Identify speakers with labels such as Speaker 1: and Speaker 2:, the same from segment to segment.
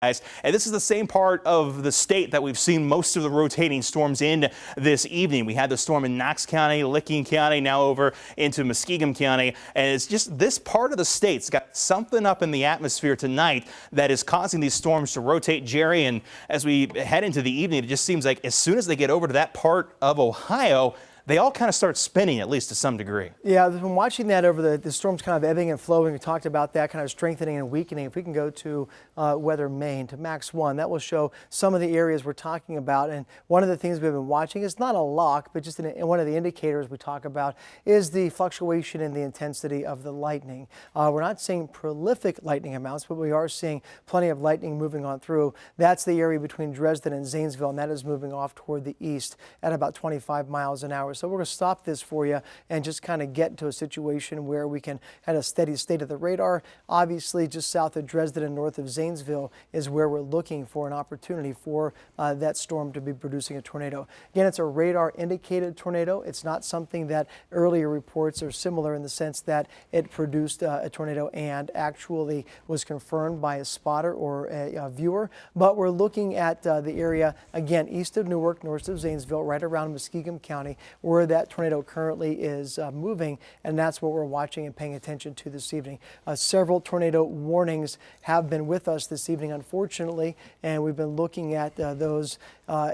Speaker 1: And this is the same part of the state that we've seen most of the rotating storms in this evening. We had the storm in Knox County, Licking County, now over into Muskegon County. And it's just this part of the state's got something up in the atmosphere tonight that is causing these storms to rotate, Jerry. And as we head into the evening, it just seems like as soon as they get over to that part of Ohio, they all kind of start spinning, at least to some degree.
Speaker 2: Yeah, I've been watching that over the storms kind of ebbing and flowing. We talked about that kind of strengthening and weakening. If we can go to Weather Maine, to Max 1, that will show some of the areas we're talking about. And one of the things we've been watching is not a lock, but just one of the indicators we talk about is the fluctuation in the intensity of the lightning. We're not seeing prolific lightning amounts, but we are seeing plenty of lightning moving on through. That's the area between Dresden and Zanesville, and that is moving off toward the east at about 25 miles an hour. So we're going to stop this for you and just kind of get into a situation where we can have a steady state of the radar. Obviously, just south of Dresden and north of Zanesville is where we're looking for an opportunity for that storm to be producing a tornado. Again, it's a radar indicated tornado. It's not something that earlier reports are similar in the sense that it produced a tornado and actually was confirmed by a spotter or a viewer. But we're looking at the area, again, east of Newark, north of Zanesville, right around Muskegon County, where that tornado currently is moving, and that's what we're watching and paying attention to this evening. Several tornado warnings have been with us this evening, unfortunately, and we've been looking at those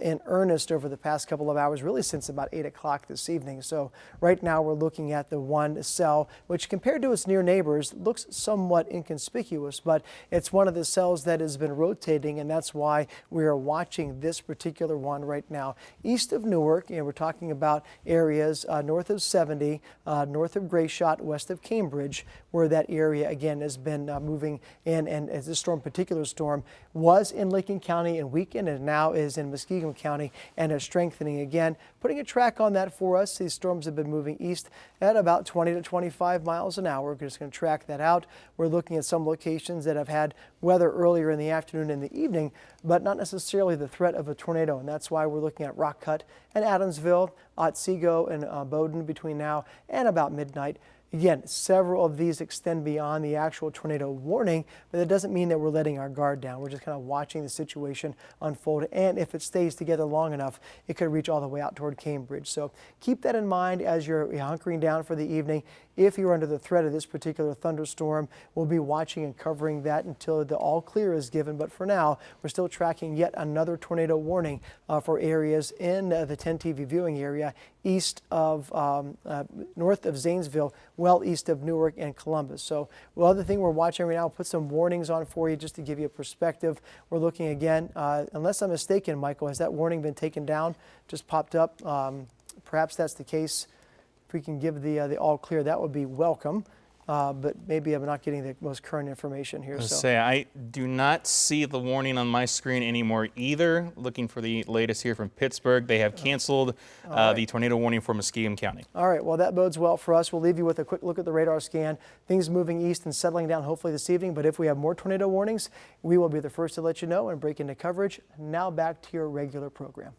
Speaker 2: in earnest over the past couple of hours, really since about 8 o'clock this evening. So right now we're looking at the one cell, which compared to its near neighbors looks somewhat inconspicuous, but it's one of the cells that has been rotating, and that's why we are watching this particular one right now. East of Newark, and we're talking about areas north of 70, north of Grayshot, west of Cambridge, where that area again has been moving in, and as this particular storm was in Licking County and weakened and now is in Muskegon County and is strengthening again. Putting a track on that for us, these storms have been moving east at about 20 to 25 miles an hour. We're just going to track that out. We're looking at some locations that have had weather earlier in the afternoon and the evening, but not necessarily the threat of a tornado, and that's why we're looking at Rock Cut and Adamsville, Otsego and Bowdoin between now and about midnight. Again, several of these extend beyond the actual tornado warning, but that doesn't mean that we're letting our guard down. We're just kind of watching the situation unfold, and if it stays together long enough, it could reach all the way out toward Cambridge. So keep that in mind as you're hunkering down for the evening. If you're under the threat of this particular thunderstorm, we'll be watching and covering that until the all clear is given. But for now, we're still tracking yet another tornado warning for areas in the 10 TV viewing area east of, north of Zanesville, well east of Newark and Columbus. So the other thing we're watching right now, I'll put some warnings on for you just to give you a perspective. We're looking again, unless I'm mistaken, Michael, has that warning been taken down? Just popped up. Perhaps that's the case. If we can give the all clear, that would be welcome. But maybe I'm not getting the most current information here.
Speaker 1: I do not see the warning on my screen anymore either. Looking for the latest here from Pittsburgh. They have canceled the tornado warning for Muskegon County. All
Speaker 2: right, well, that bodes well for us. We'll leave you with a quick look at the radar scan. Things moving east and settling down hopefully this evening. But if we have more tornado warnings, we will be the first to let you know and break into coverage. Now back to your regular program.